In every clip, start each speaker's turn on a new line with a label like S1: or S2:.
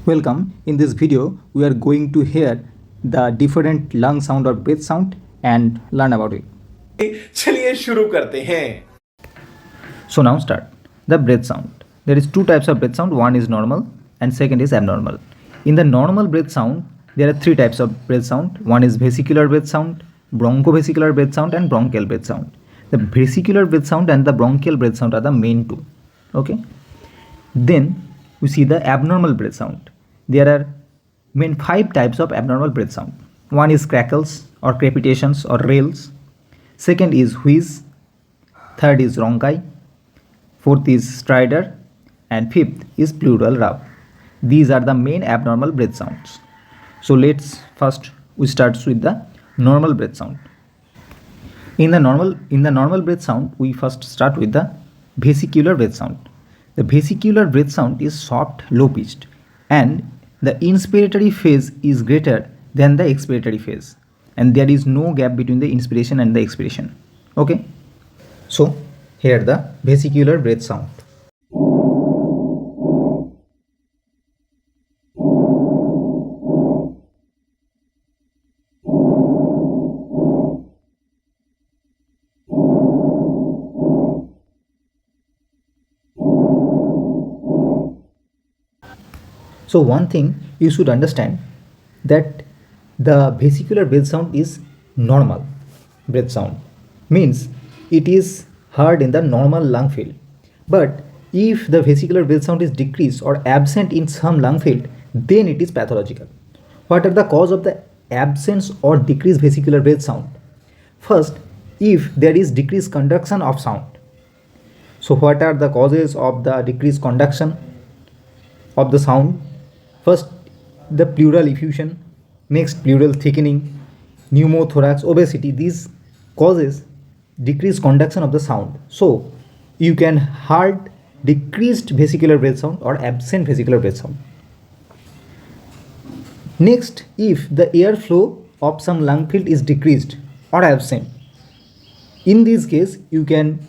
S1: Welcome. In this video, we are going to hear the different lung sound or breath sound and learn about it.
S2: चलिए शुरू करते हैं.
S1: So now start. The breath sound. There is two types of breath sound. One is normal and second is abnormal. In the normal breath sound, there are three types of breath sound. One is vesicular breath sound, bronchovesicular breath sound and bronchial breath sound. The vesicular breath sound and the bronchial breath sound are the main two. Okay. Then we see the abnormal breath sound. There are main 5 types of abnormal breath sound. One is crackles or crepitations or rails. Second is wheeze. Third is ronchi. Fourth is stridor. And fifth is plural rub. These are the main abnormal breath sounds. So let's first we start with the normal breath sound. In the normal breath sound, we first start with the vesicular breath sound. The vesicular breath sound is soft, low pitched, and the inspiratory phase is greater than the expiratory phase, and there is no gap between the inspiration and the expiration. Okay, so here the vesicular breath sound. So one thing you should understand that the vesicular breath sound is normal breath sound, means it is heard in the normal lung field. But if the vesicular breath sound is decreased or absent in some lung field, then it is pathological. What are the cause of the absence or decreased vesicular breath sound? First, if there is decreased conduction of sound. So what are the causes of the decreased conduction of the sound? First, the pleural effusion, next pleural thickening, pneumothorax, obesity. These causes decreased conduction of the sound. So you can heard decreased vesicular breath sound or absent vesicular breath sound. Next, if the airflow of some lung field is decreased or absent, in this case you can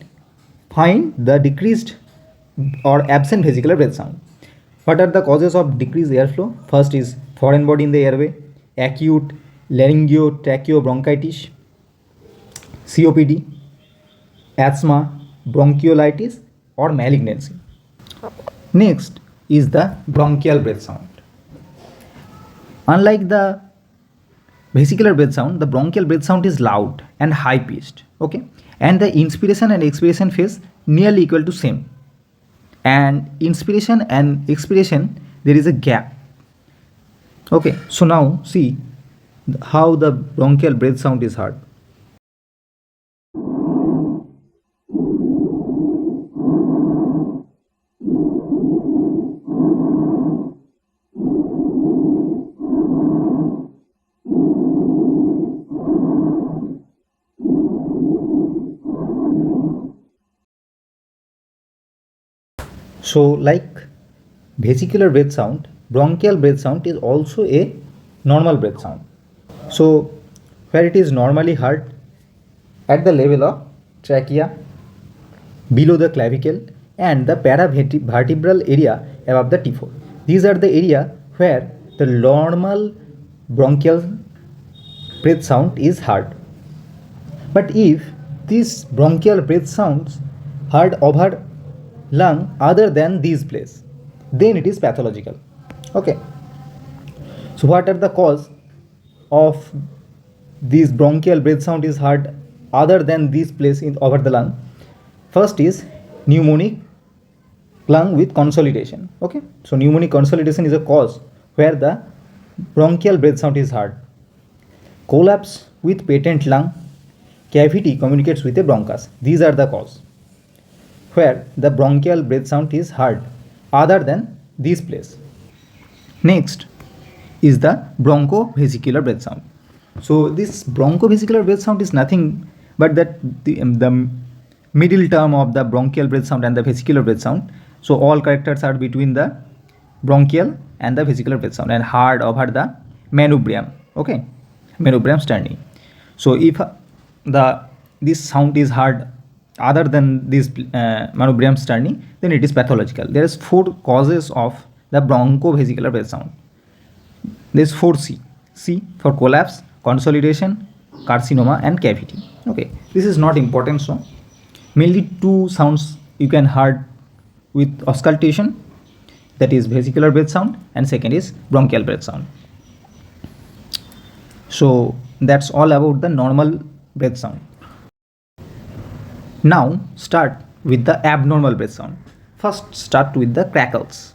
S1: find the decreased or absent vesicular breath sound. What are the causes of decreased airflow? First is foreign body in the airway, acute laryngio-tracheobronchitis, COPD, asthma, bronchiolitis or malignancy. Next is the bronchial breath sound. Unlike the vesicular breath sound, the bronchial breath sound is loud and high pitched. Okay, and the inspiration and expiration phase nearly equal to same. And inspiration and expiration there is a gap. Okay, so now see how the bronchial breath sound is heard. So like vesicular breath sound, bronchial breath sound is also a normal breath sound. So where it is normally heard at the level of trachea, below the clavicle and the paravertebral area above the T4. These are the area where the normal bronchial breath sound is heard. But if this bronchial breath sounds heard over lung other than these place, then it is pathological. Okay, so what are the cause of this bronchial breath sound is heard other than this place in over the lung? First is pneumonic lung with consolidation. Okay, so pneumonic consolidation is a cause where the bronchial breath sound is heard. Collapse with patent lung cavity communicates with a bronchus. These are the cause where the bronchial breath sound is heard other than this place. Next is the bronchovesicular breath sound. So this bronchovesicular breath sound is nothing but that the middle term of the bronchial breath sound and the vesicular breath sound. So all characters are between the bronchial and the vesicular breath sound and heard over the manubrium. Okay, manubrium sterni. So if this sound is heard other than this monobrium sterni, then it is pathological. There is 4 causes of the bronchovesicular breath sound. There is 4C. C for collapse, consolidation, carcinoma, and cavity. Okay, this is not important. So mainly 2 sounds you can heard with auscultation, that is vesicular breath sound, and second is bronchial breath sound. So that's all about the normal breath sound. Now start with the abnormal breath sound. First start with the crackles,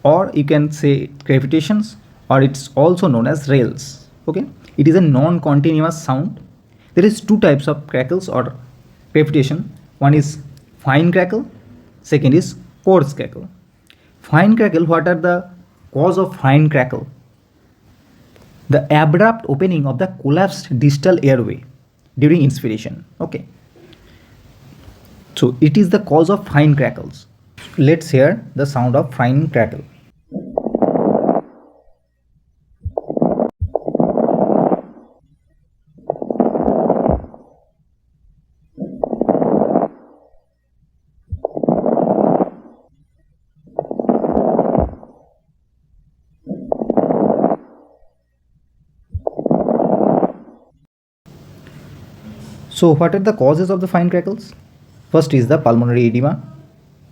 S1: or you can say crepitations, or it's also known as rails. Okay, it is a non-continuous sound. There is 2 types of crackles or crepitation. One is fine crackle, second is coarse crackle. Fine crackle, what are the cause of fine crackle? The abrupt opening of the collapsed distal airway during inspiration. Okay, so it is the cause of fine crackles. Let's hear the sound of fine crackle. So what are the causes of the fine crackles? First is the pulmonary edema,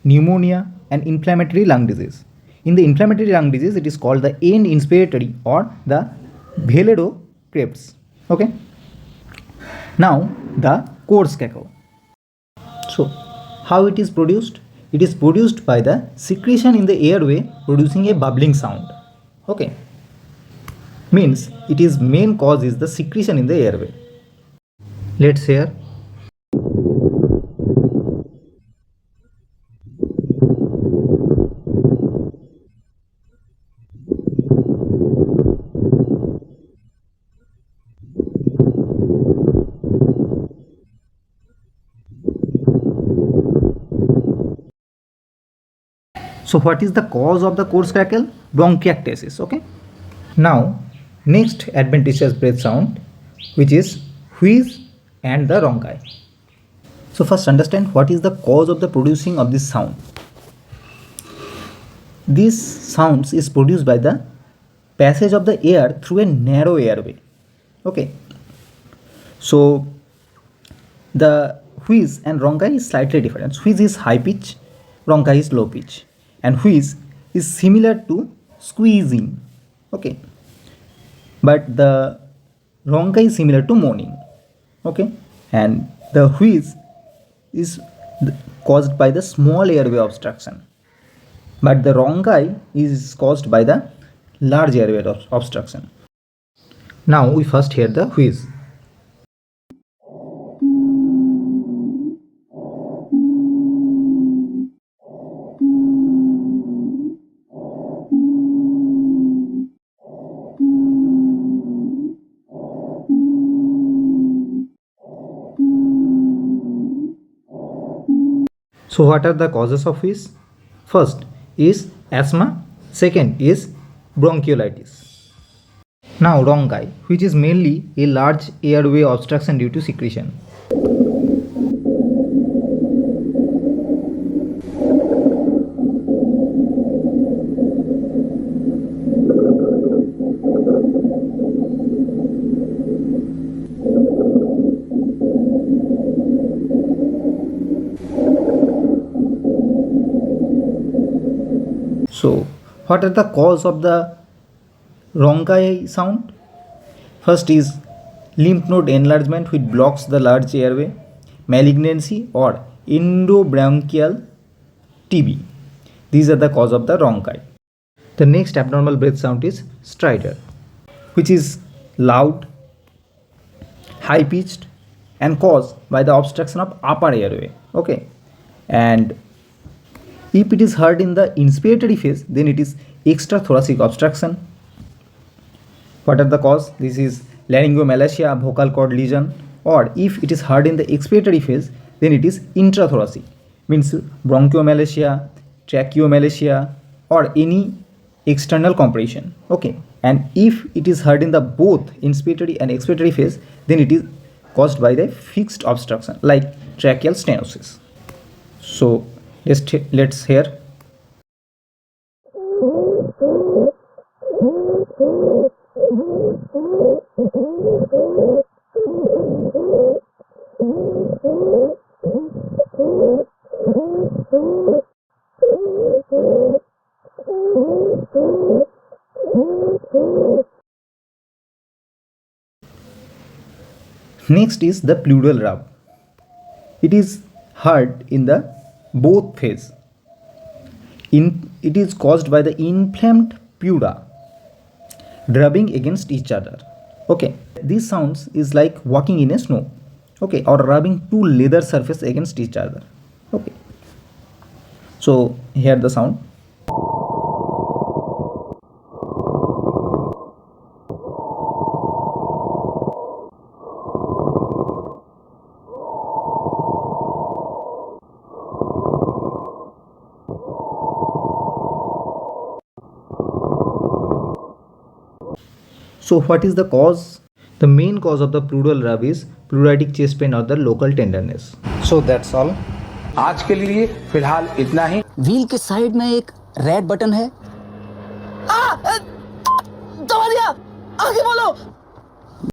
S1: pneumonia, and inflammatory lung disease. In the inflammatory lung disease, it is called the end inspiratory or the Veledo crepts. Okay. Now the coarse crackle. So how it is produced? It is produced by the secretion in the airway producing a bubbling sound. Okay. Means it is main cause is the secretion in the airway. Let's hear. So what is the cause of the coarse crackle? Bronchiectasis. Okay. Now next adventitious breath sound, which is wheeze and the ronchi. So first understand what is the cause of the producing of this sound. This sounds is produced by the passage of the air through a narrow airway. Okay. So the wheeze and ronchi is slightly different. Wheeze is high pitch, ronchi is low pitch, and wheeze is similar to squeezing. Okay. But the ronchi is similar to moaning. Okay, and the wheeze is caused by the small airway obstruction, but the ronchi is caused by the large airway obstruction. Now we first hear the wheeze. So what are the causes of wheeze? First is asthma, second is bronchiolitis. Now ronchi, which is mainly a large airway obstruction due to secretion. So what are the cause of the ronchi sound? First is lymph node enlargement which blocks the large airway, malignancy or endobronchial TB. These are the cause of the ronchi. The next abnormal breath sound is stridor, which is loud, high pitched and caused by the obstruction of upper airway. Okay, and if it is heard in the inspiratory phase, then it is extrathoracic obstruction. What are the cause? This is laryngomalacia, vocal cord lesion, or if it is heard in the expiratory phase, then it is intrathoracic, means bronchiomalacia, tracheomalacia, or any external compression. Okay, and if it is heard in the both inspiratory and expiratory phase, then it is caused by the fixed obstruction like tracheal stenosis. So let's hear. Next is the pleural rub. It is heard in the both phase. It is caused by the inflamed pleura rubbing against each other. Okay, this sounds is like walking in a snow. Okay, or rubbing two leather surface against each other. Okay, so hear the sound. So what is the cause? The main cause of the pleural rub is pleuritic chest pain or the local tenderness. So that's all.
S2: आज के लिए फिलहाल इतना ही।
S3: Wheel के side में एक red button है। दबा दिया, आगे बोलो।